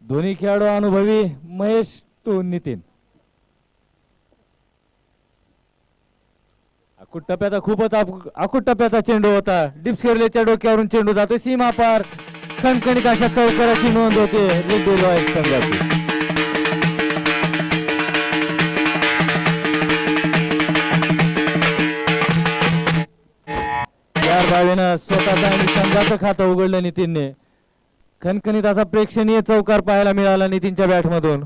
दोन्ही खेळाडू अनुभवी महेश टू नितीन. अकुट टप्प्याचा खूपच अकुट टप्प्याचा चेंडू होता. डिप्सकेरलेच्या डोक्यावरून चेंडू जातो सीमा पार. खणखणीत अशा चौकाराची नोंद होते रेड्डी रॉयल्स संघाची. चार बावीनं स्वतःचा आणि संघाचं खातं उघडलं नितीनने. खणखणीत असा प्रेक्षणीय चौकार पाहायला मिळाला नितीनच्या बॅटमधून.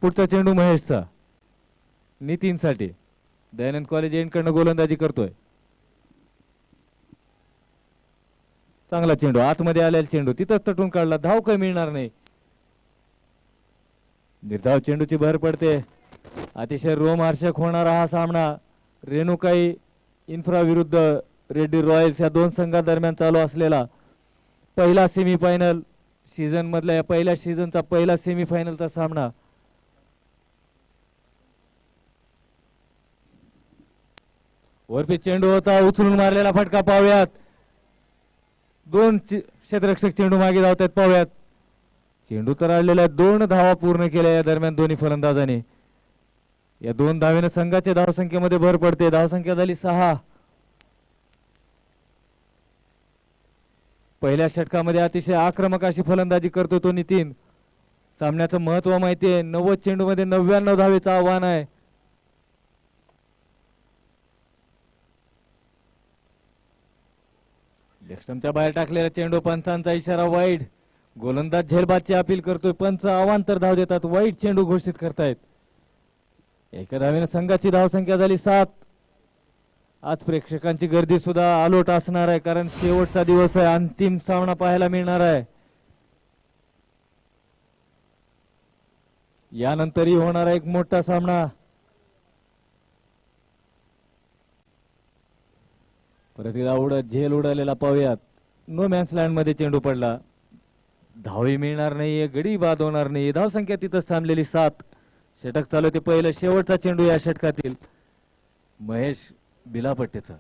पुढचा चेंडू महेशचा नितीनसाठी. दयानंद कॉलेज एंडकडनं गोलंदाजी करतोय. चांगला चेंडू आतमध्ये आलेला चेंडू तिथंच तटून काढला. धाव काही मिळणार नाही. निर्धाव चेंडूची भर पडते. अतिशय रोमहर्षक होणारा हा सामना रेणुकाई इन्फ्रा विरुद्ध रेड्डी रॉयल्स या दोन संघादरम्यान चालू असलेला पहिला सेमीफायनल सीझन मधल्या या पहिल्या सीझनचा पहिला सेमीफायनलचा सामना. वरती चेंडू होता उचलून मारलेला फटका पाहूयात. दोन क्षेत्ररक्षक चेंडू मागे धावतात पाहूयात. चेंडू तर आलेल्या 2 धावा पूर्ण केल्या या दरम्यान दोन्ही फलंदाजांनी. या 2 धावेने संघाच्या धावसंख्येमध्ये भर पडते. धावसंख्या झाली 6. पहिल्या षटकामध्ये अतिशय आक्रमक अशी फलंदाजी करतो तो नितीन. सामन्याचं महत्व माहितीये. 90 चेंडू मध्ये 99 धावेचं आव्हान आहे. लेफ्टस्टंपच्या बाहेर टाकलेला चेंडू. पंचांचा इशारा वाईड. गोलंदाज झेलबादची अपील करतोय. पंच अवांतर धाव देतात. वाईड चेंडू घोषित करतायत. एका धावेने संघाची धावसंख्या झाली 7. आज प्रेक्षकांची गर्दी सुद्धा आलोट असणार आहे कारण शेवटचा दिवस आहे. अंतिम सामना पाहायला मिळणार आहे. यानंतरही होणारा एक मोठा सामना. परत एकदा उडत झेल उडालेला पाहूयात. नो मॅन्स लँड मध्ये चेंडू पडला. धावही मिळणार नाहीये. गडी बाद होणार नाही. धावसंख्या तिथंच थांबलेली 7. षटक चालू ते पहिलं शेवटचा चेंडू या षटकातील महेश बिलापट्टेचा.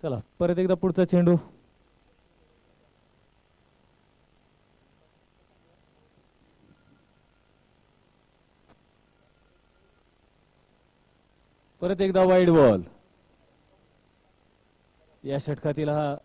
चला परत एकदा पुढचा चेंडू. परत एकदा वाईड बॉल. या षटकातील हा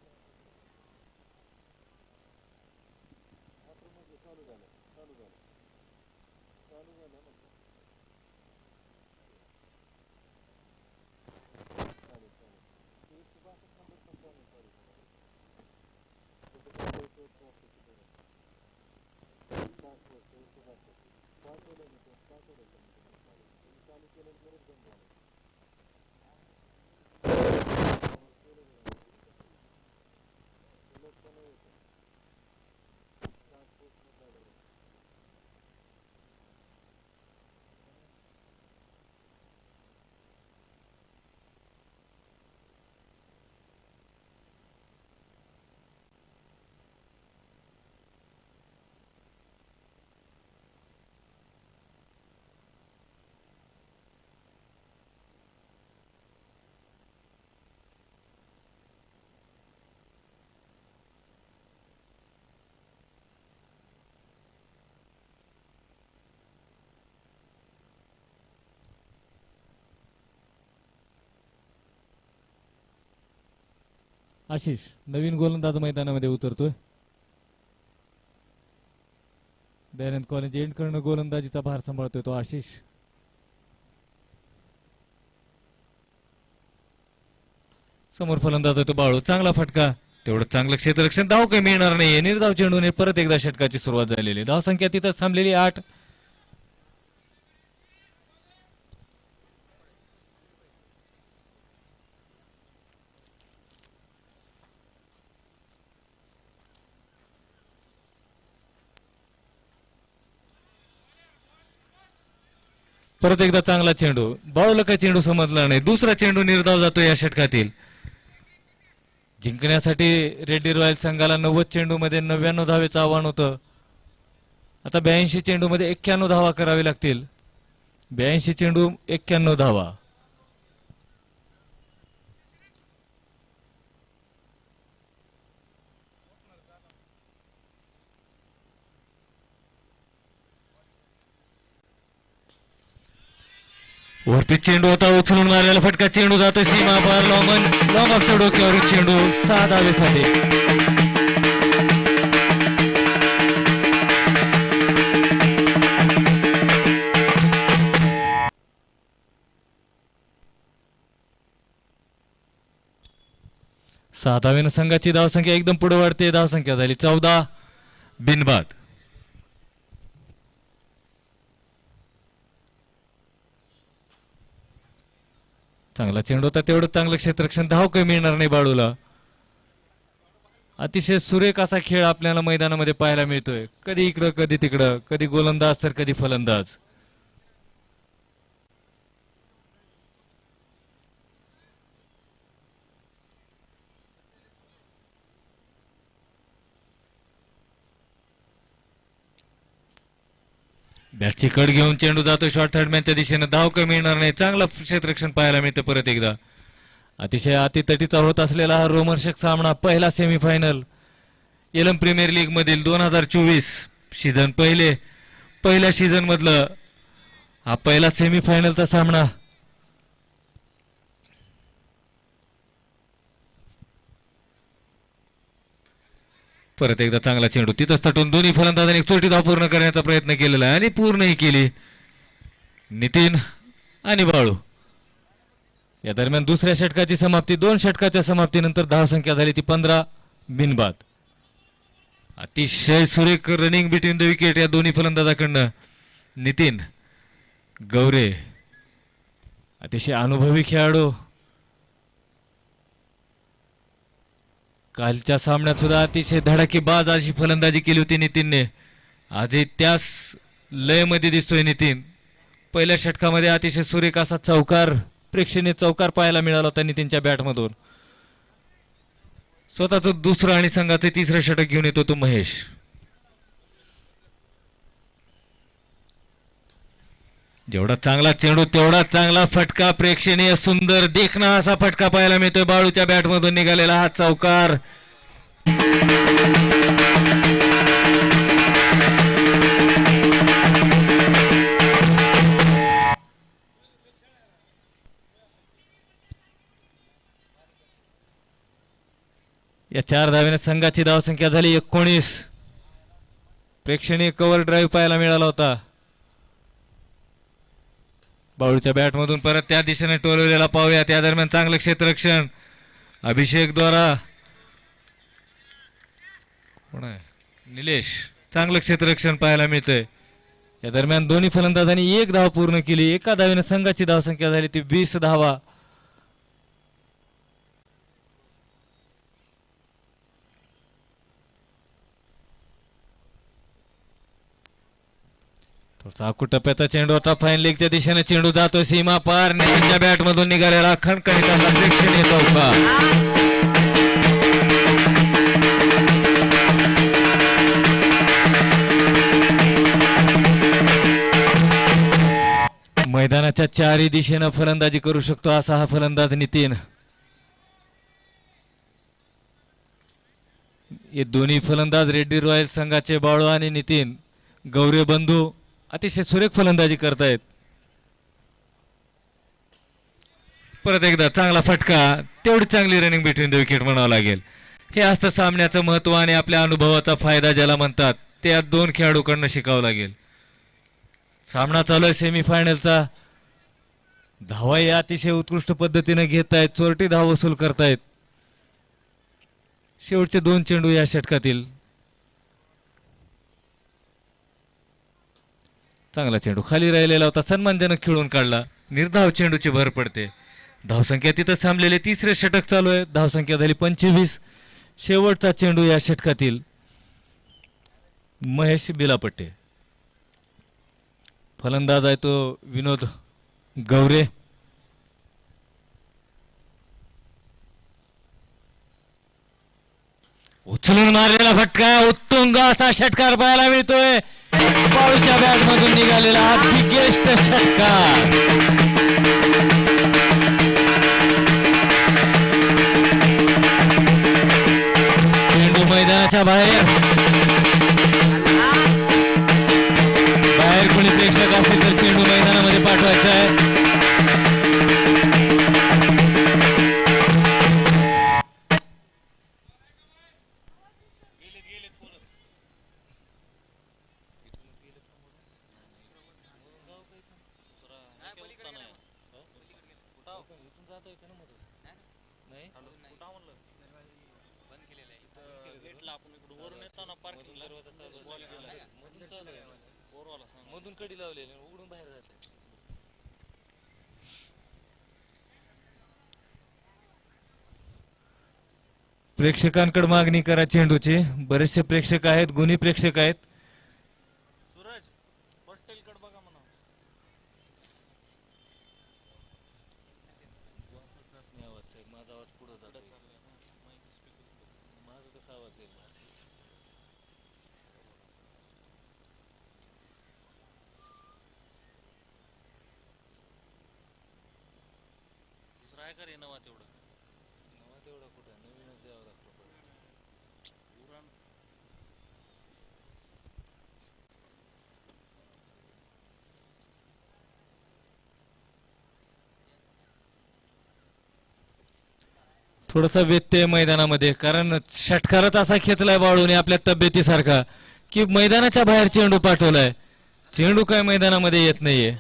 आशिष नवीन गोलंदाज मैदानामध्ये उतरतोय. दयानंद कॉलेज एंड करणं गोलंदाजीचा भार सांभाळतोय तो आशिष. समोर फलंदाज होतो बाळू. चांगला फटका. तेवढं चांगलं क्षेत्ररक्षण. धाव काही मिळणार नाहीये. निर्धाव चेंडूने परत एकदा षटकाची सुरुवात झालेली. धावसंख्या तिथंच थांबलेली 8. परत एकदा चांगला चेंडू. बाळूला काय चेंडू समजला नाही. दुसरा चेंडू निर्धाव जातो या षटकातील. जिंकण्यासाठी रेड्डी रॉयल संघाला 90 चेंडूमध्ये 99 धावेचं आव्हान होतं. आता 82 चेंडूमध्ये 91 धावा करावी लागतील. 82 चेंडू 91 धावा. वरती चेंडू होता, उचलून मारलेला फटका, चेंडू जातो सीमा पार, लॉंग ऑफच्या डोक्यावर चेंडू 6 धावेसाठी. सहा धावेनं संघाची धावसंख्या एकदम पुढे वाढते. धावसंख्या झाली 14 बिनबाद. चांगला चेंडू होता, तेवढं चांगलं क्षेत्ररक्षण, धाव कमी मिळणार नाही बाळूला. अतिशय सुरेख असा खेळ आपल्याला मैदानामध्ये पाहायला मिळतोय. कधी इकडं कधी तिकडं, कधी गोलंदाज तर कधी फलंदाज. बॅटची कड घेऊन चेंडू जातो शॉर्ट थर्डमॅनच्या दिशेने, धाव कमी मिळणार नाही. चांगलं क्षेत्ररक्षण पाहायला मिळतं परत एकदा. अतिशय अतितटीचा होत असलेला हा रोमहर्षक सामना, पहिला सेमीफायनल एलम प्रीमियर लीग मधील 2024 सीझन पहिल्या सीझन मधलं हा पहिला सेमीफायनलचा सामना. परत एकदा चांगला चेंडू तिथंच तटून दोन्ही फलंदाजांनी एक चोटी धाव पूर्ण करण्याचा प्रयत्न केलेला आहे आणि पूर्णही केली नितीन आणि बाळू. या दरम्यान दुसऱ्या षटकाची समाप्ती. 2 षटकाच्या समाप्तीनंतर धावसंख्या झाली ती 15 बिनबाद. अतिशय सुरेख रनिंग बिटवीन द विकेट या दोन्ही फलंदाजाकडनं. नितीन गौरे अतिशय अनुभवी खेळाडू. कालच्या सामन्यात सुद्धा अतिशय धडाकेबाज अशी फलंदाजी केली होती नितीनने. आजही त्याच लयमध्ये दिसतोय नितीन. पहिल्या षटकामध्ये अतिशय सुरेख असा चौकार, प्रेक्षणीय चौकार पाहायला मिळाला होता नितीनच्या बॅटमधून. स्वतःच दुसरं आणि संघाचे तिसरं षटक घेऊन येतो तो महेश. जेवढा चांगला चेंडू तेवढा चांगला फटका, प्रेक्षणीय सुंदर देखणा असा फटका पाहायला मिळतोय बाळूच्या बॅटमधून निघालेला हा चौकार. या 4 धावेने संघाची धावसंख्या झाली 19. प्रेक्षणीय कव्हर ड्राईव्ह पाहायला मिळाला होता. बाळूच्या बॅटमधून परत त्या दिशेने टोलवलेला पाहूया. त्या दरम्यान चांगलं क्षेत्ररक्षण अभिषेक द्वारा, कोण आहे, निलेश. चांगलं क्षेत्ररक्षण पाहायला मिळतंय. या दरम्यान दोन्ही फलंदाजांनी 1 धाव पूर्ण केली. एका धावेने संघाची धावसंख्या झाली ती 20 धावा. चाकू टप्प्याचा चेंडू होता, फाईन लेगच्या दिशेने चेंडू जातो सीमा पार. नितीनच्या बॅट मधून निघालेला खणखणीत असा प्रेक्षणीय चौकार. मैदानाच्या 4ही दिशेनं फलंदाजी करू शकतो असा हा फलंदाज नितीन. हे दोन्ही फलंदाज रेड्डी रॉयल संघाचे बाळू आणि नितीन गौरे बंधू अतिशय सुरेख फलंदाजी करतायत. परत एकदा चांगला फटका, तेवढी चांगली रनिंग बिटवीन द विकेट म्हणावं लागेल. हे असतं सामन्याचं महत्व आणि आपल्या अनुभवाचा फायदा ज्याला म्हणतात ते या 2 खेळाडूंकडनं शिकावं लागेल. सामना चालू आहे सेमीफायनलचा. धावाही अतिशय उत्कृष्ट पद्धतीने घेत आहेत, चोरटी धाव वसूल करतायत. शेवटचे 2 चेंडू या षटकातील. चांगला चेंडू खाली राहिलेला होता, सन्मानजनक खेळून काढला. निर्धाव चेंडूची भर पडते. धावसंख्या तिथं थांबलेले. तिसरे षटक चालू आहे. धावसंख्या झाली 25. शेवटचा चेंडू या षटकातील. महेश बिलापट्टे. फलंदाज आहे तो विनोद गौरे. उचलून मारलेला फटका, उत्तुंग असा षटकार पाहायला मिळतोय. बाळूच्या बॅट मधून निघालेला हा बिगेस्ट षटकार. चेंडू मैदानाच्या बाहेर कोणी प्रेक्षक असेल तर चेंडू मैदानामध्ये पाठवायचा आहे. मधून कडी लावलेली उघडून बाहेर जाते. प्रेक्षकांकडे मागणी करा चेंडूची. बरेचसे प्रेक्षक आहेत, गुणी प्रेक्षक आहेत. सूरज पटेलकडे बघा म्हणा. माझा आवाज पुढे जातो. माझा कसा आवाज येईल? दुसरा आहे का रे नवा तेवढा? नवा तेवढा कुठं? नवीनच द्यावा लागतो. उरण थोडासा व्यत्यय मैदानामध्ये, कारण षटकारच असा खेचलाय बाळूने आपल्या तब्येतीसारखा की मैदानाच्या बाहेर चेंडू पाठवलाय. चेंडू काय मैदानामध्ये येत नाहीये.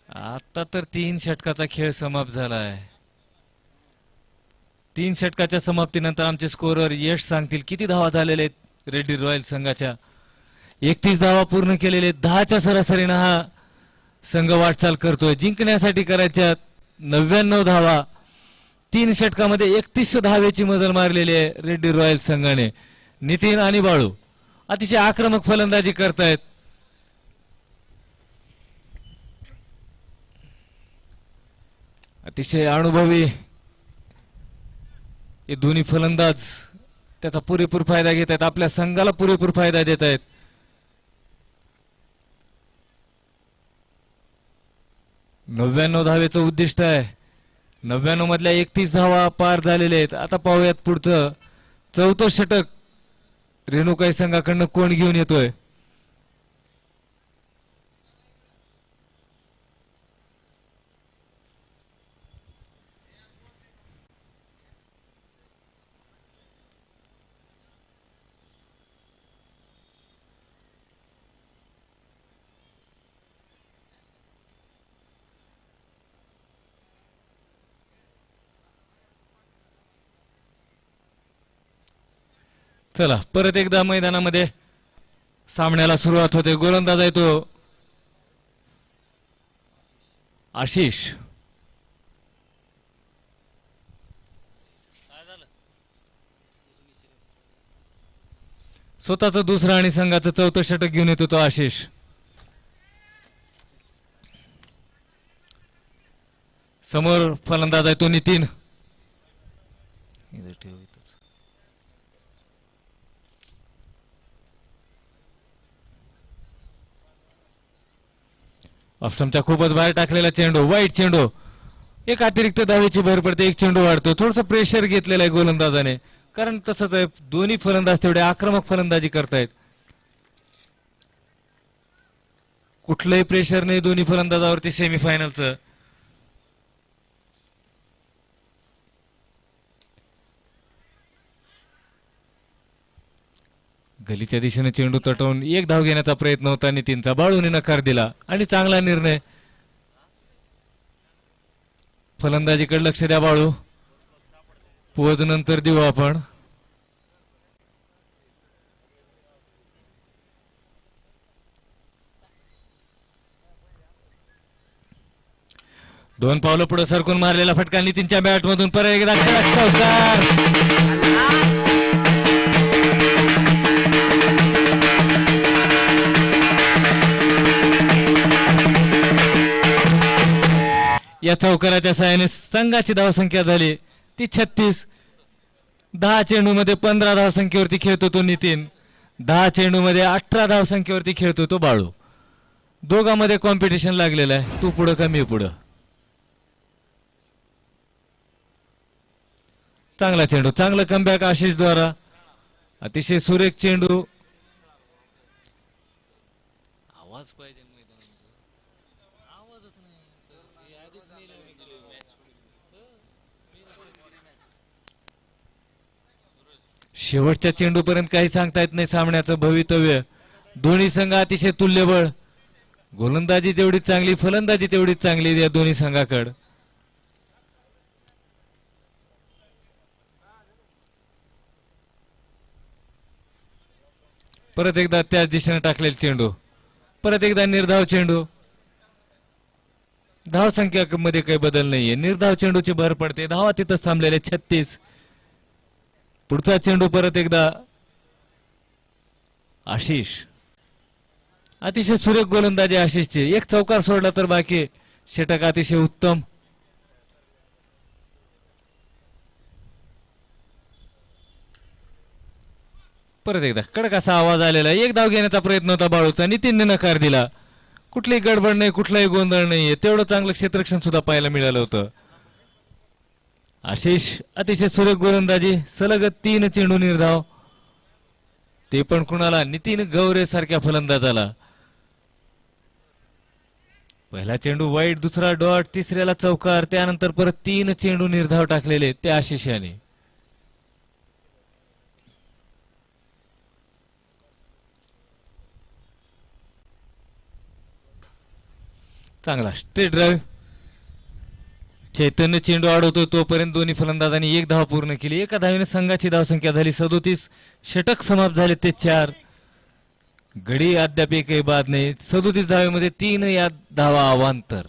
आता तर 3 षटकाचा खेळ समाप्त झालाय. 3 षटकाच्या समाप्तीनंतर आमचे स्कोरर यश सांगतील किती धावा झालेले आहेत रेड्डी रॉयल संघाच्या. 31 धावा पूर्ण केलेले, 10च्या सरासरीनं हा संघ वाटचाल करतोय. जिंकण्यासाठी करायच्या 99 धावा. 3 षटकामध्ये 31 धावेची मजल मारलेली आहे रेड्डी रॉयल संघाने. नितीन आणि बाळू अतिशय आक्रमक फलंदाजी करतायत. अतिशय अनुभवी हे दोन्ही फलंदाज त्याचा पुरेपूर फायदा घेत आहेत. आपल्या संघाला पुरेपूर फायदा देत आहेत. नव्याण्णव धावेचं उद्दिष्ट आहे. 99 मधल्या 31 धावा पार झालेले आहेत. आता पाहूयात पुढचं 4थं षटक रेणुकाई संघाकडनं कोण घेऊन येतोय. चला परत एकदा मैदानामध्ये सामन्याला सुरुवात होते. गोलंदाज आहे तो आशिष. स्वतःचं दुसरं आणि संघाचं 4थं षटक घेऊन येतो तो आशिष. समोर फलंदाज आहे तो नितीन. ऑफस्टंपच्या खूपच बाहेर टाकलेला चेंडू, वाईट चेंडू. एक अतिरिक्त धावेची भर पडते, एक चेंडू वाढतो. थोडस प्रेशर घेतलेलं आहे गोलंदाजाने, कारण तसंच आहे दोन्ही फलंदाज तेवढे आक्रमक फलंदाजी करतायत. कुठलंही प्रेशर नाही दोन्ही फलंदाजावरती सेमीफायनलचं. गलीच्या दिशेने चेंडू तटवून एक धाव घेण्याचा प्रयत्न होता नितीनचा. बाळूने नकार दिला आणि चांगला निर्णय. फलंदाजीकडे लक्ष द्या बाळू. पोज नंतर देऊ आपण. दोन पावलं पुढे सरकून मारलेला फटका नितीनच्या बॅट मधून परत एकदा चौकार. या चौकाराच्या साहाय्याने संघाची धावसंख्या झाली ती 36. 10 चेंडूमध्ये 15 धावसंख्येवरती खेळतो तो नितीन. 10 चेंडूमध्ये 18 धावसंख्येवरती खेळतो तो बाळू. दोघांमध्ये कॉम्पिटिशन लागलेलं आहे, तू पुढं का मी पुढं. चांगला चेंडू, चांगलं कमबॅक आशिष द्वारा. अतिशय सुरेख चेंडू. आवाज पाहिजे शेवटच्या चेंडूपर्यंत काही सांगता येत नाही सामन्याचं भवितव्य. दोन्ही संघ अतिशय तुल्यबळ. गोलंदाजी जेवढी चांगली, फलंदाजी तेवढी चांगली या दोन्ही संघाकडे. परत एकदा त्याच दिशेने टाकलेला चेंडू, परत एकदा निर्धाव चेंडू. धाव संख्या मध्ये काही बदल नाहीये, निर्धाव चेंडूची भर पडते. धावा तिथंच थांबलेले 36. पुढचा चेंडू परत एकदा आशिष. अतिशय सुरेख गोलंदाजी आशिषची. एक चौकार सोडला तर बाकी षटक अतिशय उत्तम. परत एकदा कडक असा आवाज आलेला. एक धाव घेण्याचा प्रयत्न होता बाळूचा, नितीनने नकार दिला. कुठलीही गडबड नाही, कुठलाही गोंधळ नाहीये. तेवढं चांगलं क्षेत्ररक्षण सुद्धा पाहायला मिळालं होतं. आशिष अतिशय सुरेख गोलंदाजी. सलग 3 चेंडू निर्धाव, ते पण कुणाला, नितीन गौरे सारख्या फलंदाजाला. पहिला चेंडू वाईट, दुसरा डॉट, तिसऱ्याला चौकार, त्यानंतर परत 3 चेंडू निर्धाव टाकलेले त्या आशिष याने. चांगला स्ट्रेट ड्राईव्ह. चैतन्य चेंडू अडवतोय तोपर्यंत दोन्ही फलंदाजांनी एक धाव पूर्ण केली. एका धावेने संघाची धावसंख्या झाली 37. षटक समाप्त झाले ते 4. गडी अद्याप एकही बाद नाही. 37 धावेमध्ये 3 या धावा अवांतर.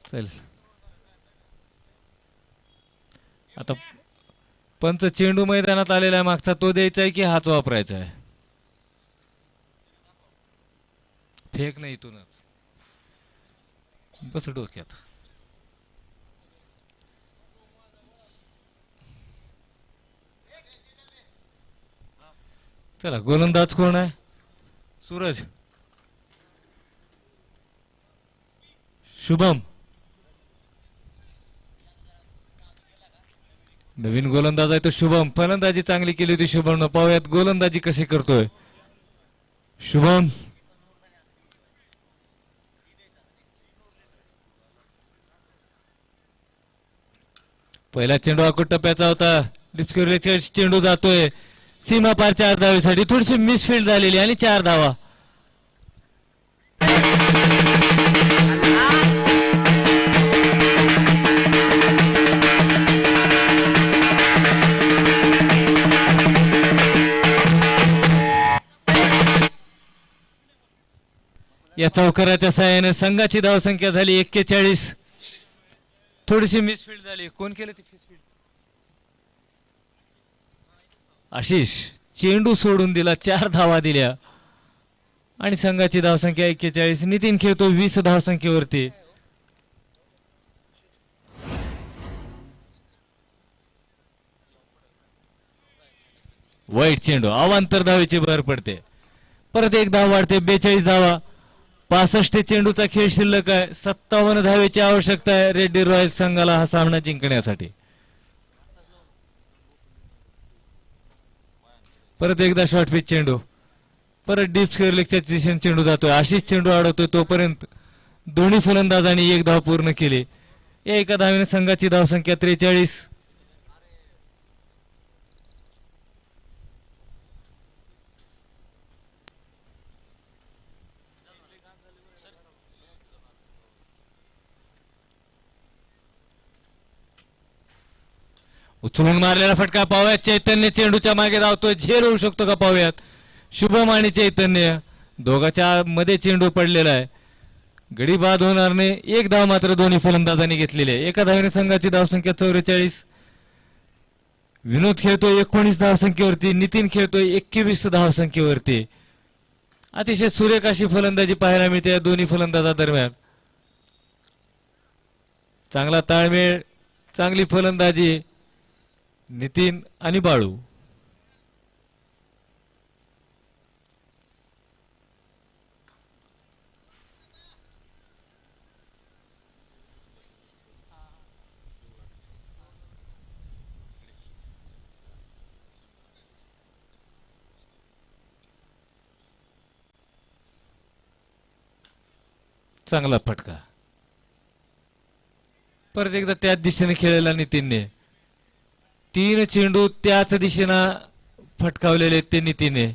चल आता पंच चेंडू मैदानात आलेला आहे मागचा, तो द्यायचा आहे की हाच वापरायचा आहे. फेक नाही इथूनच, बस डोक्यात. चला गोलंदाज कोण आहे? सूरज. शुभम. नवीन गोलंदाज आहे तो शुभम. फलंदाजी चांगली केली होती शुभम. पाहूयात गोलंदाजी कशी करतोय शुभम. पहिला चेंडू आकुट टप्प्याचा होता. डिस्कव्हरीचा चेंडू जातोय सीमा पार 4 धावेसाठी. थोडीशी मिसफिल्ड झालेली आणि 4 धावा. या चौकाराच्या साहाय्याने संघाची धावसंख्या झाली 41. थोडीशी मिसफिल्ड झाली. कोण केलं ती मिसफिल्ड? आशिष. चेंडू सोडून दिला, 4 धावा दिल्या आणि संघाची धावसंख्या 41. नितीन खेळतो 20 धावसंख्येवरती. वाईट चेंडू, अवांतर धावेची भर पडते. परत एक धाव वाढते, 42 धावा. 65 चेंडूचा खेळ शिल्लक आहे. 57 धावेची आवश्यकता आहे रेड्डी रॉयल्स संघाला हा सामना जिंकण्यासाठी. परत एकदा शॉर्ट पिच चेंडू, परत डीप स्क्वेअर लेगच्या दिशेने चेंडू जातोय. आशिष चेंडू अडवतोय तोपर्यंत दोन्ही फलंदाजांनी एक धाव पूर्ण केली. या एका धावेने संघाची धावसंख्या 43. उचलून मारलेला फटका पाहूयात. चैतन्य चेंडूच्या मागे धावतोय. झेल होऊ शकतो का पाहूयात. शुभम आणि चैतन्य दोघांच्या मध्ये चेंडू पडलेला आहे. गडी बाद होणार नाही. एक धाव मात्र दोन्ही फलंदाजांनी घेतलेली आहे. एका धावेने संघाची धावसंख्या 44. विनोद खेळतोय 19 धावसंख्येवरती. नितीन खेळतोय 21 धावसंख्येवरती. अतिशय सुरेख अशी फलंदाजी पाहायला मिळते या दोन्ही फलंदाजादरम्यान. चांगला ताळमेळ, चांगली फलंदाजी नितीन आणि बाळू. चांगला फटका. परत एकदा त्याच दिशेने खेळलेला नितीनने. 3 चेंडू त्याच दिशेनं फटकावलेले ते नितीनने.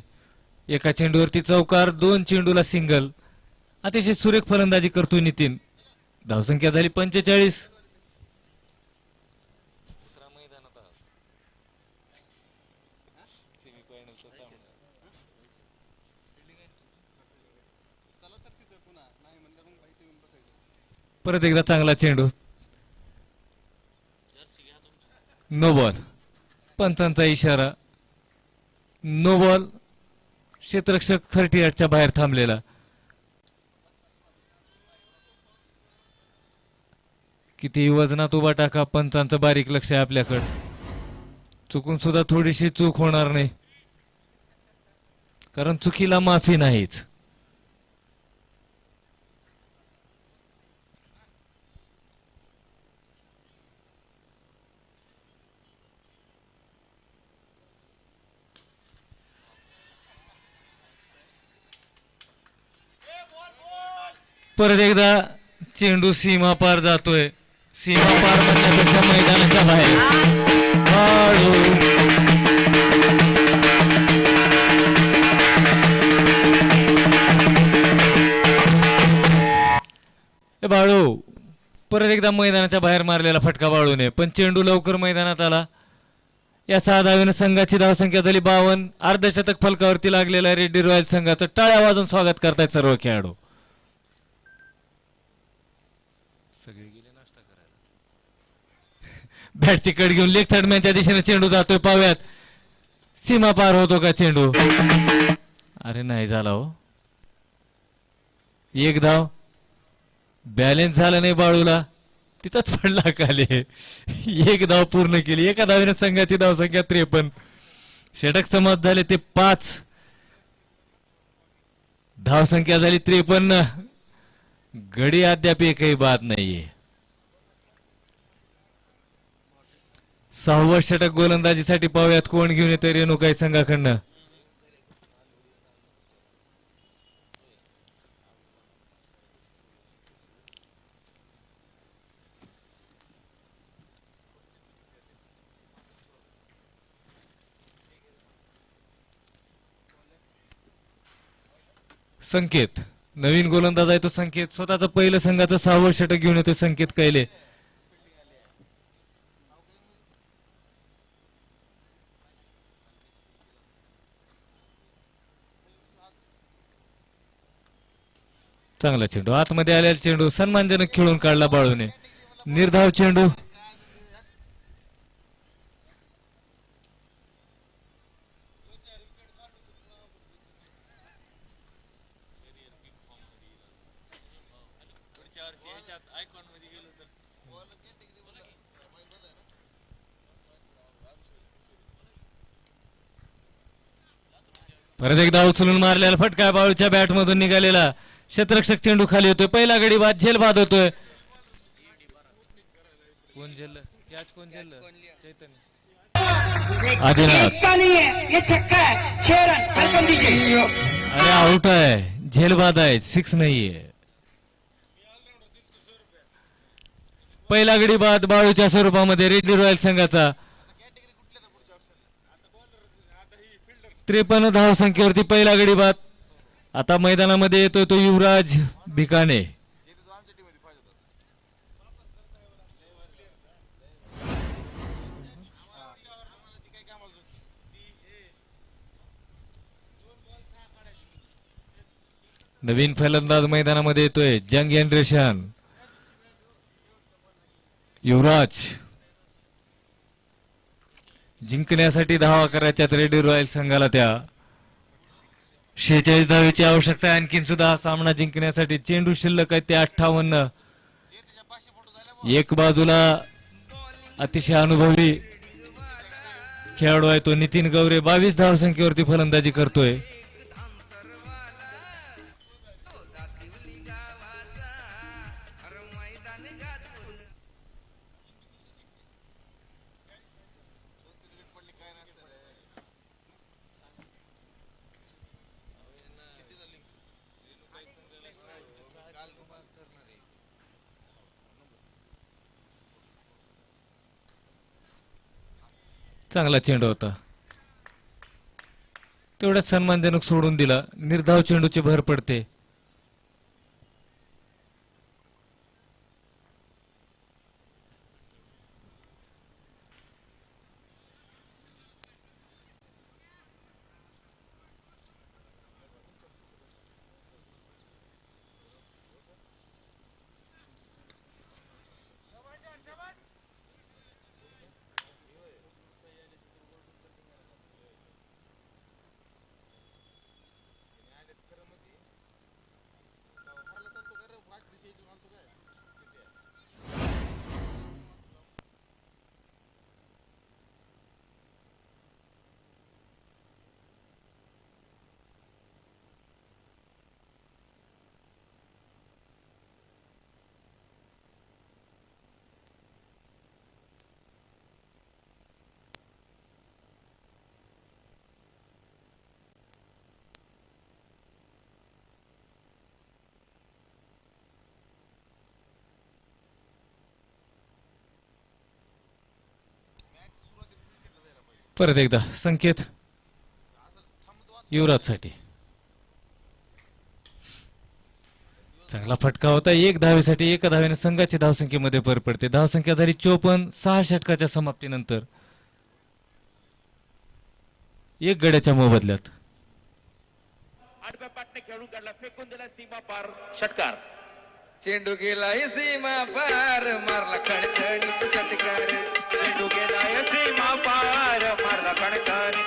एका चेंडूवरती चौकार, 2 चेंडूला सिंगल. अतिशय सुरेख फलंदाजी करतोय नितीन. धावसंख्या झाली 45. परत एकदा चांगला चेंडू. No ball. पंचांचा इशारा. No ball. क्षेत्ररक्षक 38च्या बाहेर थांबलेला. किती वजनात उभा टाका, पंचांचं बारीक लक्ष आहे आपल्याकडे. चुकून सुद्धा थोडीशी चूक होणार नाही, कारण चुकीला माफी नाहीच. परत एकदा चेंडू सीमा पार जातोय. सीमा पार म्हणण्यापेक्षा मैदानाच्या बाहेर. बाळू परत एकदा मैदानाच्या बाहेर मारलेला फटका बाळूने, पण चेंडू लवकर मैदानात आला. या 6 धावेने संघाची धावसंख्या झाली 52. अर्धशतक फलकावरती लागलेला रेड्डी रॉयल संघाचं टाळ्या वाजून स्वागत करतायत सर्व खेळाडू. बॅटची कड घेऊन लेग थर्डमॅनच्या दिशेने चेंडू जातोय. पाव्यात सीमा पार होतो का चेंडू? अरे नाही झाला हो. एक धाव. बॅलेन्स झाला नाही बाळूला, तिथंच पडला खाली. एक धाव पूर्ण केली. एका धावेने संघाची धावसंख्या 53. षटक समाप्त झाले ते 5. धावसंख्या झाली 53. गडी अद्याप एकही बाद नाहीये. 6वं षटक गोलंदाजीसाठी पाहूयात कोण घेऊन येतोय रेणुकाई संघाकडनं. संकेत नवीन गोलंदाज आहे तो संकेत. स्वतःचं पहिलं संघाचं 6वं षटक घेऊन येतोय संकेत कैले. चांगला चेंडू. आतमध्ये आलेला चेंडू सन्मानजनक खेळून काढला बाळूने. निर्धाव चेंडू. परत एकदा उचलून मारलेला फटका बाळूच्या बॅट मधून निघालेला. क्षेत्ररक्षक चेंडू खाली होतोय. पहिला गडी बाद झेल बाद होतोय. कोण झेललं कॅच? कोण झेललं? चैतन्य. आदिनाथ. अरे आउट आहे. झेल बाद आहे. 6 नाहीये. पहिला गडी बाद बाळूच्या स्वरूपामध्ये रेड्डी रॉयल संघाचा. 53 धावसंख्येवरती पहिला गडी बाद. आता मैदानामध्ये येतोय तो युवराज भिकाणे. नवीन फलंदाज मैदानामध्ये येतोय यंग जनरेशन युवराज जिंकण्यासाठी धावा करायच्यात रेडी रॉयल संघाला त्या 46 धावेची आवश्यकता आहे आणखीन सुद्धा हा सामना जिंकण्यासाठी चेंडू शिल्लक आहे ते 58 एक बाजूला अतिशय अनुभवी खेळाडू आहे तो नितीन गवरे 22 धावसंख्येवरती फलंदाजी करतोय चांगला चेंडू होता तेवढ्याच सन्मानजनक सोडून दिला निर्धाव चेंडूची भर पडते परत एकदा संकेत युवराज साठी चांगला फटका होता एक धावेसाठी एका धावेने संघाची धावसंख्येमध्ये भर पडते धावसंख्या झाली 54 6 षटकाच्या समाप्तीनंतर एक गड्याच्या मोबदल्यात आडव्या पाटने खेळून काढला फेकून दिला सीमा पार षटकार चेंडू गेला सीमा पार मारला खडखडीचा षटकार चेंडू गेला सीमा पार मारला कणकण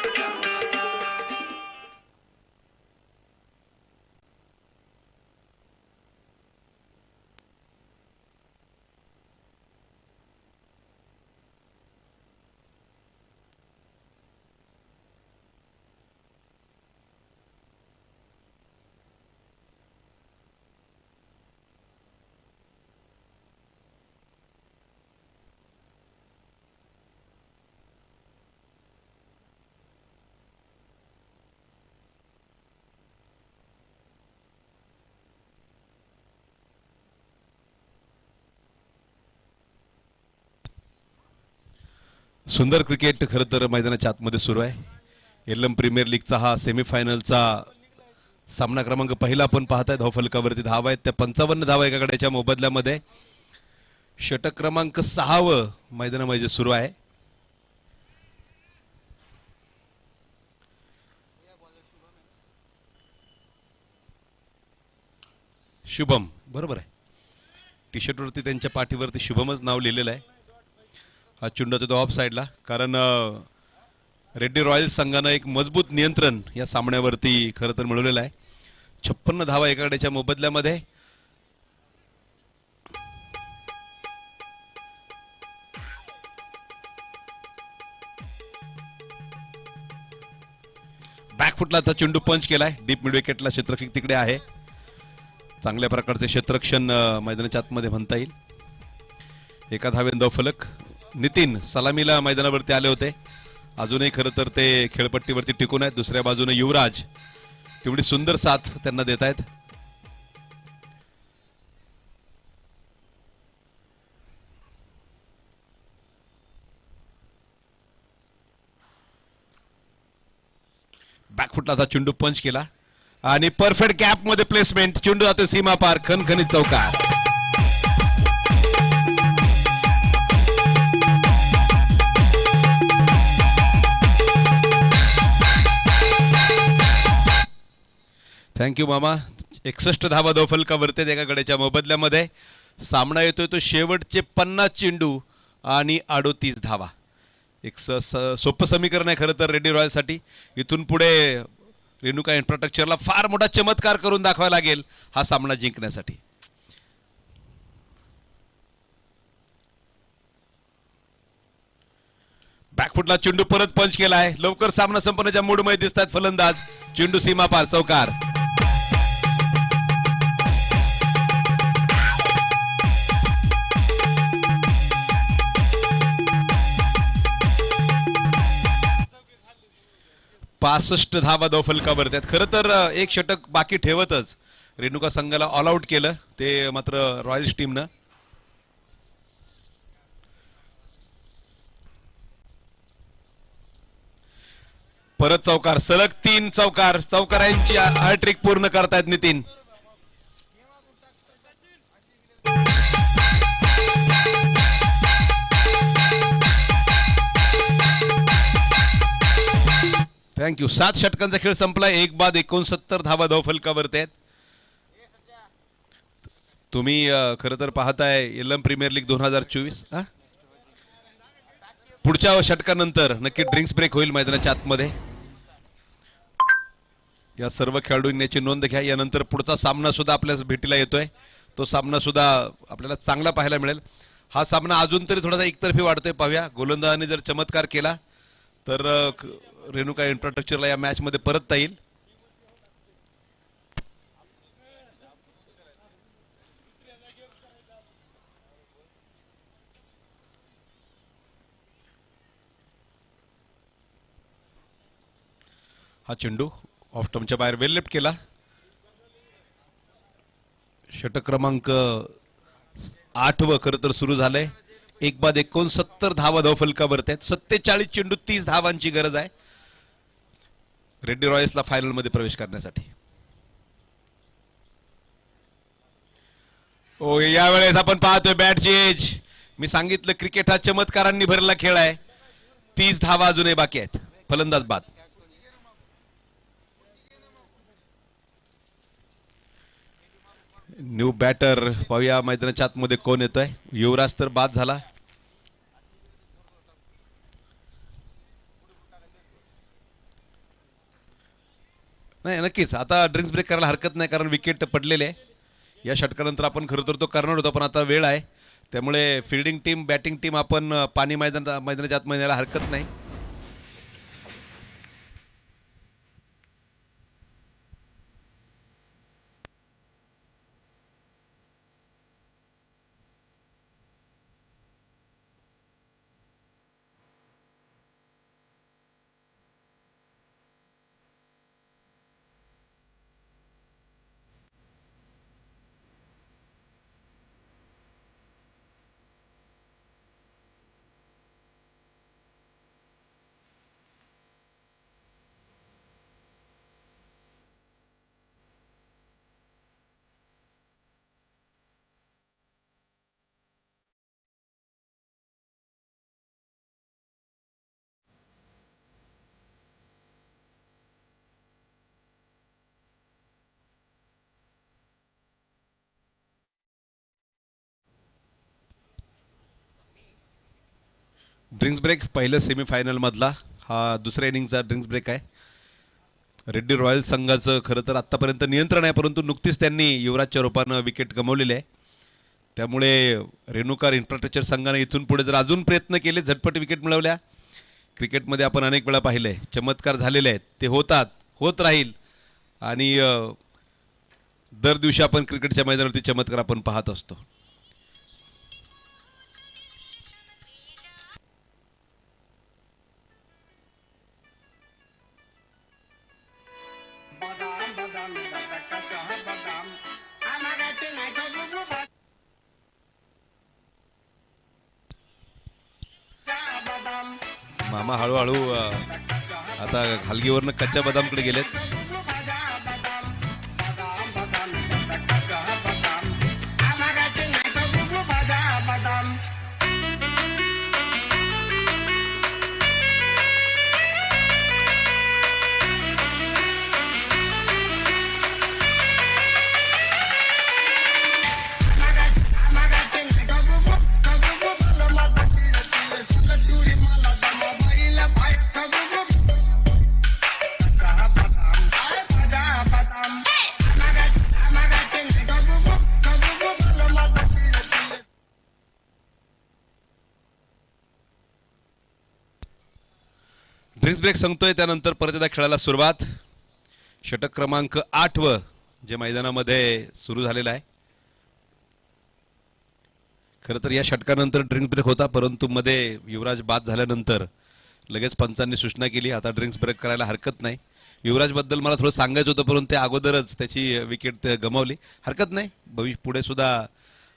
सुंदर क्रिकेट खरं तर मैदानाच्या आतमध्ये सुरू आहे एल्लम प्रीमियर लीगचा हा सेमीफायनलचा सामना क्रमांक पहिला आपण पाहताय धावफलकावरती धावा आहेत त्या 55 धावा एका गड्याच्या मोबदल्यामध्ये षटक क्रमांक 6 मैदानामध्ये सुरू आहे शुभम बरोबर आहे टी शर्ट वरती त्यांच्या पाठीवरती शुभमच नाव लिहिलेलं आहे हा चेंडू तो ऑफ साइडला कारण रेड्डी रॉयल्स संघानं एक मजबूत नियंत्रण या सामन्यावरती खरं तर मिळवलेलं आहे 56 धावा एका गड्याच्या मोबदल्यामध्ये बॅकफुटला आता चेंडू पंच केलाय डीप मिड विकेटला क्षेत्ररक्षक तिकडे आहे चांगल्या प्रकारचे क्षेत्ररक्षण मैदानाच्या आतमध्ये म्हणता येईल एका धावेन धावफलक नितीन सलामीला मैदानावरती आले होते अजूनही खरं तर ते खेळपट्टीवरती टिकून आहेत दुसऱ्या बाजूने युवराज तेवढी सुंदर साथ त्यांना देत आहेत बॅकफुटला आता चेंडू पंच केला आणि परफेक्ट गॅप मध्ये प्लेसमेंट चेंडू जाते सीमा पार खणखणीत चौकार थँक्यू मामा 61 धावा धावफलकावरती एका गड्याच्या मोबदल्यामध्ये. सामना येतोय तो शेवटचे 50 चेंडू आणि 38 धावा. एक सोपं समीकरण आहे खरं तर रेड्डी रॉयलसाठी. इथून पुढे रेणुका इन्फ्रास्ट्रक्चरला फार मोठा चमत्कार करून दाखवावा लागेल हा सामना जिंकण्यासाठी. बॅकफुटला चेंडू परत पंच केलाय. लवकर सामना संपण्याच्या मूडमध्ये दिसतात फलंदाज. चेंडू सीमा पार, चौकार. पासष्ट धावा धावफलकावरती आहेत. खरं तर एक षटक बाकी ठेवतच रेणुका संघाला ऑल आउट केलं, ते मात्र रॉयल्स टीमनं. परत चौकार, सलग 3 चौकार. चौकारांची हॅट्रिक पूर्ण करतायत नितीन. थँक्यू. 7 षटकांचा खेळ संपला. 1 बाद 69 धावा धावफलकावरती आहेत. तुम्ही खरं तर पाहताय एलएम प्रीमियर लीग 2024. पुढच्या षटकानंतर नक्की ड्रिंक्स ब्रेक होईल मैदानाच्या आतमध्ये. या सर्व खेळाडूंनी याची नोंद घ्या. यानंतर पुढचा सामना सुद्धा आपल्या भेटीला येतोय. तो सामना सुद्धा आपल्याला चांगला पाहायला मिळेल. हा सामना अजून तरी थोडासा एकतर्फी वाढतोय. पाहूया गोलंदाजाने जर चमत्कार केला तर रेणुका इन्फ्रास्ट्रक्चरला या मॅच मध्ये परतता येईल. हा चेंडू ऑफ स्टंपच्या बाहेर वेल लेफ्ट केला. षटक क्रमांक 8 खरं तर सुरू झालंय. 1 बाद 69 धावा धावफलकावरती आहेत. 47 चेंडू 30 धावांची गरज आहे रेड्डी रॉयल्सला फायनल मध्ये प्रवेश करण्यासाठी. ओ यावेळेस आपण पाहतोय बॅटची एज. मी सांगितलं क्रिकेट हा चमत्कारांनी भरलेला खेळ आहे. 30 धावा अजूनही बाकी आहेत. फलंदाज बाद. न्यू बॅटर पाहूया मैदानाच्या आतमध्ये कोण येतोय. युवराज तर बाद झाला. नाही नक्कीच आता ड्रिंक्स ब्रेक करायला हरकत नाही, कारण विकेट पडलेले आहे. या षटकानंतर आपण खरं तर तो करणार होतो, पण आता वेळ आहे. त्यामुळे फिल्डिंग टीम बॅटिंग टीम आपण पाणी मैदानाच्या आतमध्ये यायला हरकत नाही. ड्रिंक्स ब्रेक पहिलं सेमीफायनल मधला हा दुसऱ्या इनिंगचा ड्रिंक्स ब्रेक आहे. रेड्डी रॉयल संघाचं खरं तर आत्तापर्यंत नियंत्रण आहे, परंतु नुकतीच त्यांनी युवराजच्या रूपानं विकेट गमावलेले आहे. त्यामुळे रेणुका इन्फ्रास्ट्रक्चर संघाने इथून पुढे जर अजून प्रयत्न केले, झटपट विकेट मिळवल्या. क्रिकेटमध्ये आपण अनेक वेळा पाहिलंय चमत्कार झालेले आहेत, ते होतात, होत राहील. आणि दर दिवशी आपण क्रिकेटच्या मैदानावरती चमत्कार आपण पाहत असतो. मामा हळूहळू आता घालगीवरनं कच्च्या बदामकडे गेलेत. ड्रिंक्स ब्रेक सांगतोय त्यानंतर परत एकदा खेळायला सुरुवात. षटक क्रमांक 8 जे मैदानामध्ये सुरू झालेलं आहे. खरं तर या षटकानंतर ड्रिंक्स ब्रेक होता, परंतु मध्ये युवराज बाद झाल्यानंतर लगेच पंचांनी सूचना केली आता ड्रिंक्स ब्रेक करायला हरकत नाही. युवराज बद्दल मला थोडं सांगायचं होतं, परंतु ते अगोदरच त्याची विकेट गमावली. हरकत नाही, भविष्य पुढे सुद्धा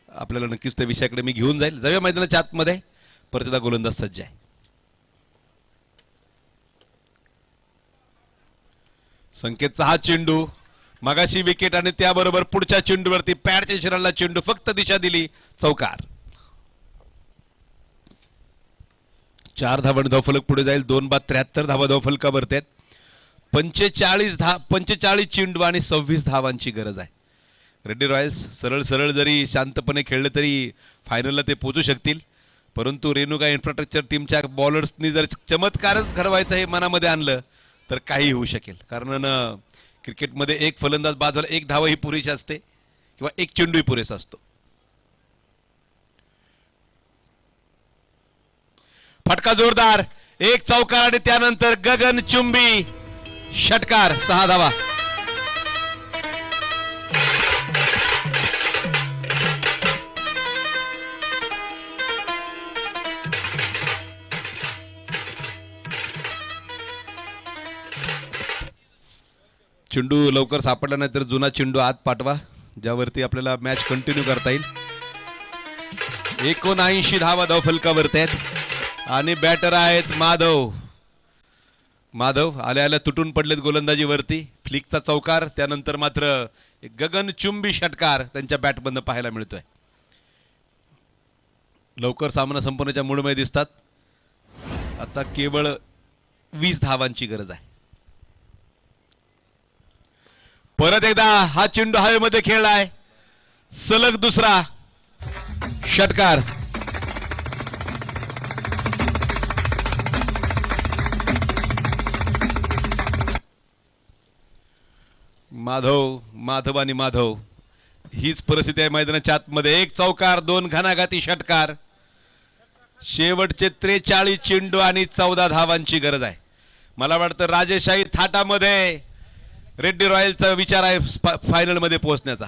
आपल्याला नक्कीच त्या विषयाकडे मी घेऊन जाईल. जाऊया मैदानाच्या आतमध्ये. परत एकदा गोलंदाज सज्ज आहे. संकेतचा हा चेंडू, मगाशी विकेट आणि त्याबरोबर पुढच्या चेंडूवरती पॅडच्या इशाऱ्याला चेंडू फक्त दिशा दिली, चौकार. 4 धावांनी धावफलक पुढे जाईल. 2 बाद 73 धावा धावफलकावरती आहेत. 45 चेंडू आणि 26 धावांची गरज आहे. रेड्डी रॉयल्स सरळ सरळ जरी शांतपणे खेळले तरी फायनलला ते पोहोचू शकतील, परंतु रेणुका इन्फ्रास्ट्रक्चर टीमच्या बॉलर्सनी जर चमत्कारच घडवायचं हे मनामध्ये आणलं तर काही होऊ शकेल. कारण क्रिकेटमध्ये एक फलंदाज बाद झाला, एक धाव ही पुरेशी असते किंवा एक चेंडूही पुरेसा असतो. फटका जोरदार, एक चौकार आणि त्यानंतर गगनचुंबी षटकार, 6 धावा. चेंडू लवकर सापडला नाही तर जुना चेंडू आत पाठवा, ज्यावरती आपल्याला मॅच कंटिन्यू करता येईल. 79 धावा धावफलकावरती आहेत आणि बॅटर आहेत माधव आल्या आल्या तुटून पडलेत गोलंदाजीवरती. फ्लिकचा चौकार, त्यानंतर मात्र गगनचुंबी षटकार त्यांच्या बॅटमधनं पाहायला मिळतोय. लवकर सामना संपवण्याच्या मूडमध्ये दिसतात. आता केवळ 20 धावांची गरज आहे. परत एकदा हा चेंडू हवेमध्ये खेळलाय, सलग दुसरा षटकार. माधव हीच परिस्थिती आहे मैदानाच्या आतमध्ये. 1 चौकार, 2 घणाघाती षटकार. शेवटचे 43 चेंडू आणि 14 धावांची गरज आहे. मला वाटतं राजेशाही थाटामध्ये रेड्डी रॉयलचा विचार आहे फायनल मध्ये पोहोचण्याचा.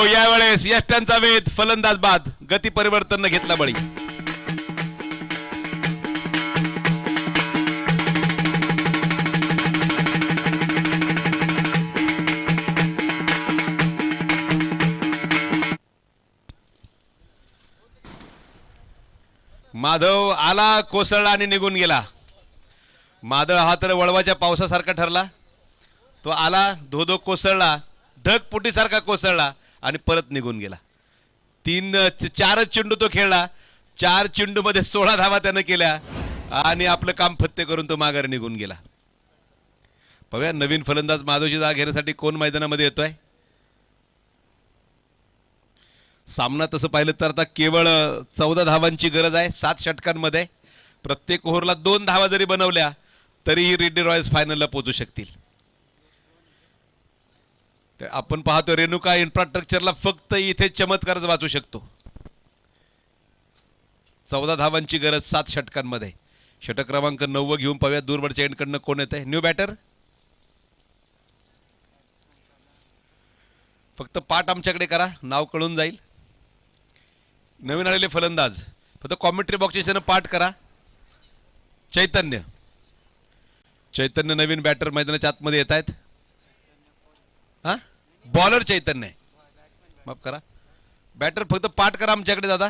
यावेळेस यष्ट्यांचा वेध, फलंदाज बाद, गती परिवर्तन न घेतला बळी. माधव आला, कोसळला आणि निघून गेला. माधव हा तर वळवाच्या पावसासारखा ठरला. तो आला, धोधो कोसळला, ढगपुटीसारखा कोसळला आणि परत निघून गेला. 4 चेंडू तो खेळला. 4 चेंडू मध्ये 16 धावा त्यानं केल्या आणि आपलं काम फत्ते करून तो माघारी निघून गेला. पाहूया नवीन फलंदाज माधवची जागा घेण्यासाठी कोण मैदानामध्ये येतोय. सामना तसं पाहिलं तर आता केवळ 14 धावांची गरज आहे 7 षटकांमध्ये. प्रत्येक ओव्हरला 2 धावा जरी बनवल्या तरीही रेड्डी रॉयल्स फायनलला पोहोचू शकतील. तर आपण पाहतो रेणुका इन्फ्रास्ट्रक्चरला फक्त इथे चमत्कारच वाचू शकतो. 14 धावांची गरज 7 षटकांमध्ये. षटक क्रमांक 9 घेऊन पाहूया दूरवरच्या एंडकडनं कोण येत आहे. न्यू बॅटर, फक्त पाठ आमच्याकडे करा, नाव कळून जाईल. नवीन आलेले फलंदाज फक्त कॉमेंट्री बॉक्सच्या पाठ करा. चैतन्य नवीन बॅटर मैदानाच्या आतमध्ये येत आहेत. हा, बॉलर चैतन्य, माफ करा, बॅटर फक्त पाठ करा आमच्याकडे. दादा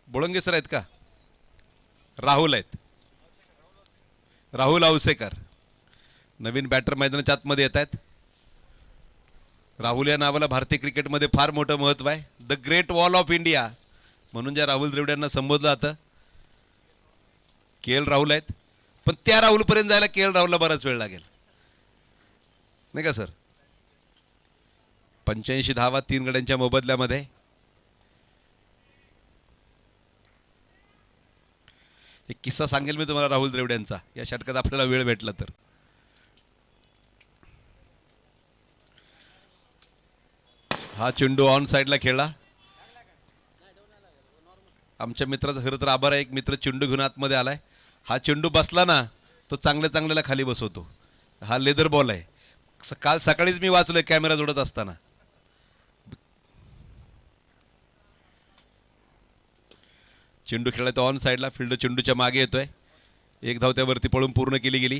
बोळंगे सर आहेत का? राहुल आहेत, राहुल औसेकर नवीन बॅटर मैदानाच्या आतमध्ये येत आहेत. राहुल या नावाला भारतीय क्रिकेटमध्ये फार मोठं महत्व आहे. The great wall of India म्हणून ज्या राहुल द्रविड यांना संबोधलं जातं. के एल राहुल आहेत, पण त्या राहुल पर्यंत जायला के एल राहुलला बराच वेळ लागेल, नाही का सर? 85 धावा 3 गड्यांच्या मोबदल्यामध्ये. एक किस्सा सांगेल मी तुम्हाला राहुल द्रविड यांचा, या षटकात आपल्याला वेळ भेटला तर. हा चेंडू ऑन साइडला खेळला. आमच्या मित्राचा खरं तर आभार आहे. एक मित्र चेंडू घेऊन आतमध्ये आलाय. हा चेंडू बसला ना तो चांगल्याला खाली बसवतो. हा लेदर बॉल आहे. काल सकाळीच मी वाचलोय कॅमेरा जोडत असताना. चेंडू खेळलाय तो ऑन साईडला. फिल्डर चेंडूच्या मागे येतोय. एक धाव त्यावरती पळून पूर्ण केली गेली.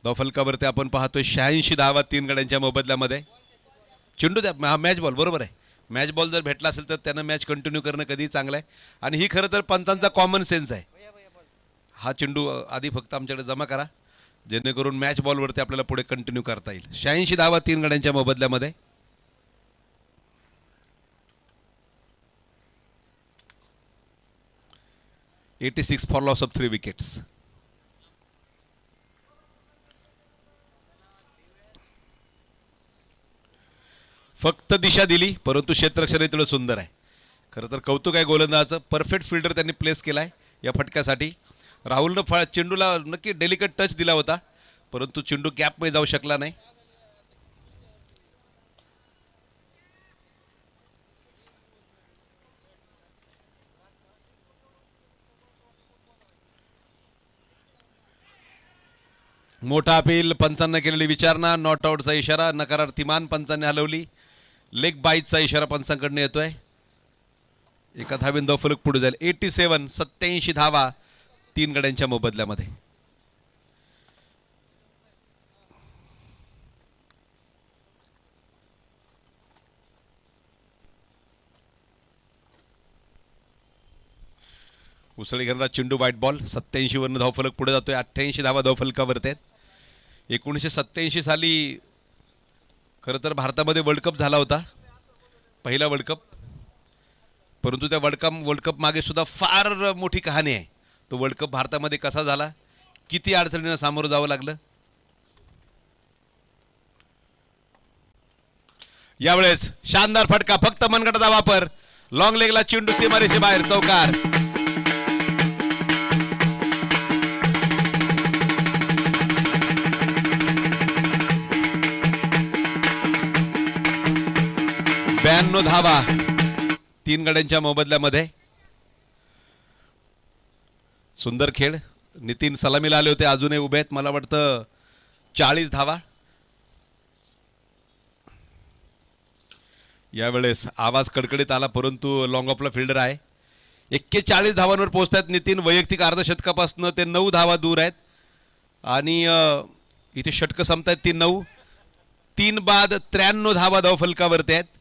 धावफलकावरती आपण पाहतोय 86 धावा 3 गड्यांच्या मोबदल्यामध्ये. चेंडू द्या. हा मॅच बॉल बरोबर आहे. मॅच बॉल जर भेटला असेल तर त्यानं मॅच कंटिन्यू करणं कधी चांगलं आहे. आणि ही खरं तर पंचांचा कॉमन सेन्स आहे. हा चेंडू आधी फक्त आमच्याकडे जमा करा जेणेकरून मॅच बॉलवरती आपल्याला पुढे कंटिन्यू करता येईल. 86 धावा 3 गड्यांच्या मोबदल्यामध्ये. $86 फॉर लॉस ऑफ 3 विकेट्स. फक्त दिशा दिली परंतु क्षेत्ररक्षण इतकं सुंदर आहे. खरं तर कौतुक आहे गोलंदाजाचं. परफेक्ट फिल्डर त्यांनी प्लेस केलाय या फटक्यासाठी. राहुलनं चेंडूला नक्की डेलिकेट टच दिला होता परंतु चेंडू गॅपमध्ये जाऊ शकला नाही. मोठा अपील. पंचांना केलेली विचारणा. नॉट आउटचा इशारा नकारार्थीमान पंचांनी हलवली. लेग बाईटचा इशारा पंचांकडनं येतोय. एका धावेन धावफलक पुढे जाईल. 87 धावा 3 गड्यांच्या मोबदल्यामध्ये. उसळी घेणारा चेंडू व्हाईट बॉल. 87 वरनं धावफलक पुढे जातोय. 88 धावा धावफलकावरती आहेत. 1987 साली खरं तर भारतामध्ये वर्ल्ड कप झाला होता. पहिला वर्ल्ड कप. परंतु त्या वर्ल्ड कप मागे सुद्धा फार मोठी कहाणी आहे. तो वर्ल्ड कप भारतामध्ये कसा झाला, किती अडचणींना सामोरं जावं लागलं. यावेळेस शानदार फटका. फक्त मनगटाचा वापर. लॉंग लेगला चेंडू सीमारेषे बाहेर. चौकार. धावा 3 गड्यांच्या मोबदल्यामध्ये. सुंदर खेळ. नितीन सलामीला आले होते. अजूनही उभे आहेत. मला वाटतं 40 धावा. यावेळेस आवाज कडकडीत आला परंतु लॉंग ऑफला फिल्डर आहे. 41 धावांवर पोहोचतात नितीन. वैयक्तिक अर्धशतकापासून ते 9 धावा दूर आहेत. आणि इथे षटकं संपतायत. 3-9 3 बाद 93 धावा धावफलकावरती आहेत.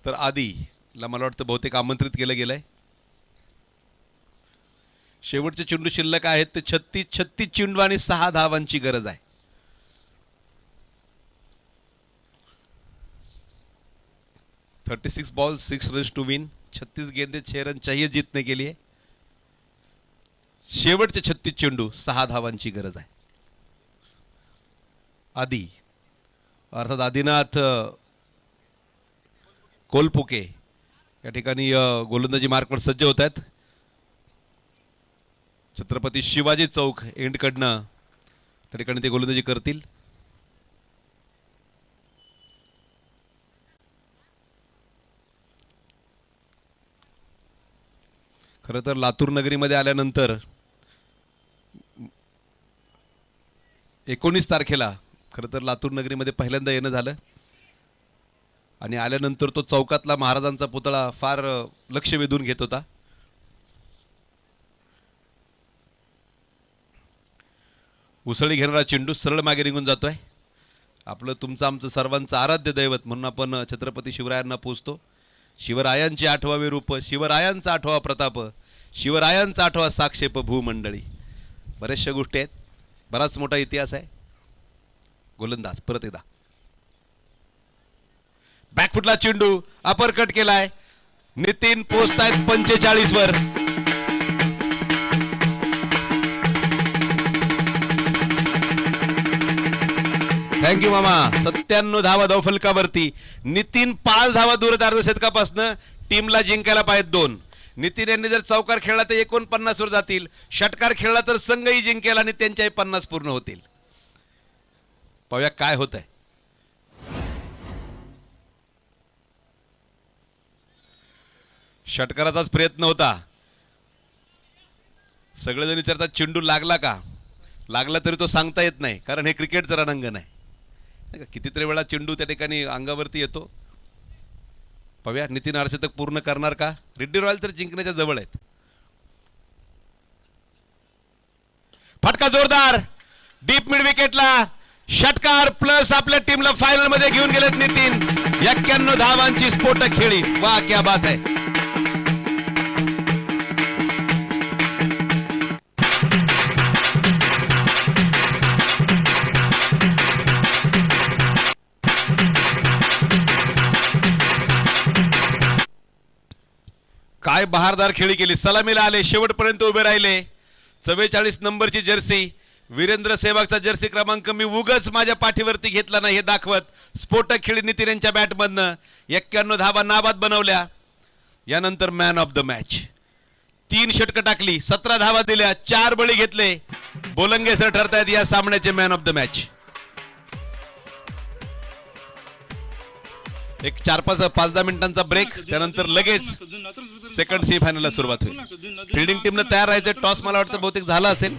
तर आधीला मला वाटतं बहुतेक आमंत्रित केलं गेलंय. शेवटचे चेंडू शिल्लक आहेत ते 36 चेंडू आणि 6 धावांची गरज आहे. $36 बॉल 6 रन्स टू विन. 36 गेंदे 6 रन चाहिए जीतने के लिए. शेवटचे 36 चेंडू 6 धावांची गरज आहे. आधी अर्थात आदिनाथ कोलपुके या ठिकाणी गोलंदाजी मार्कवर सज्ज होत आहेत. छत्रपती शिवाजी चौक एंडकडनं त्या ठिकाणी ते गोलंदाजी करतील. खरं तर लातूर नगरीमध्ये आल्यानंतर 19 तारखेला खरं तर लातूर नगरीमध्ये पहिल्यांदा येणं झालं. आणि आल्यानंतर तो चौकातला महाराजांचा पुतळा फार लक्ष वेधून घेत होता. उसळी घेणारा चेंडू सरळ मागे निघून जातोय. आपलं तुमचं आमचं सर्वांचं आराध्य दैवत म्हणून आपण छत्रपती शिवरायांना पूजतो. शिवरायांचे 8वावे रूप, शिवरायांचा 8वा प्रताप, शिवरायांचा 8वा साक्षेप भूमंडळी. बऱ्याचशा गोष्टी आहेत. बराच मोठा इतिहास आहे. गोलंदाज परत एकदा बॅकफुटला चेंडू अपरकट केलाय. नितीन पोहोचतायत 45 वर. थँक्यू मामा. 97 धावा धावफलकावरती. नितीन 5 धावा दूर अर्धशतकापासून. टीमला जिंकायला पाहिजेत 2. नितीन यांनी जर चौकार खेळला तर 49 वर जातील. षटकार खेळला तर संघही जिंकेल आणि त्यांच्याही 50 पूर्ण होतील. पाहूया काय होत आहे. षटकाराचाच प्रयत्न होता. सगळेजण विचारतात चेंडू लागला का. लागला तरी तो सांगता येत नाही, कारण हे क्रिकेटचं रणांगण आहे. नाही का, कितीतरी वेळा चेंडू त्या ठिकाणी अंगावरती येतो. पाहूया नितीन अर्धशतक पूर्ण करणार का. रेड्डी रॉयल तर जिंकण्याच्या जवळ आहेत. फटका जोरदार डीप मिड विकेटला षटकार प्लस आपल्या टीमला फायनल मध्ये घेऊन गेलेत नितीन. 91 धावांची स्फोटक खेळी. वा क्या बात आहे. काय बहारदार खेळी केली. सलामीला आले, शेवटपर्यंत उभे राहिले. 44 नंबरची जर्सी वीरेंद्र सेहवागचा जर्सी क्रमांक मी उगच माझ्या पाठीवरती घेतला नाही हे दाखवत स्फोटक खेळी नितीन यांच्या बॅटमधनं. 91 धावा नाबाद बनवल्या. यानंतर मॅन ऑफ द मॅच. 3 षटकं टाकली, 17 धावा दिल्या, 4 बळी घेतले. बोलंगे सर ठरतायत या सामन्याचे मॅन ऑफ द मॅच. एक 4-5-10 मिनिटांचा ब्रेक, त्यानंतर लगेच सेकंड सेमी फायनलला सुरुवात होईल. फिल्डिंग टीमला तयार राहायचं. टॉस मला वाटतं बहुतेक झाला असेल.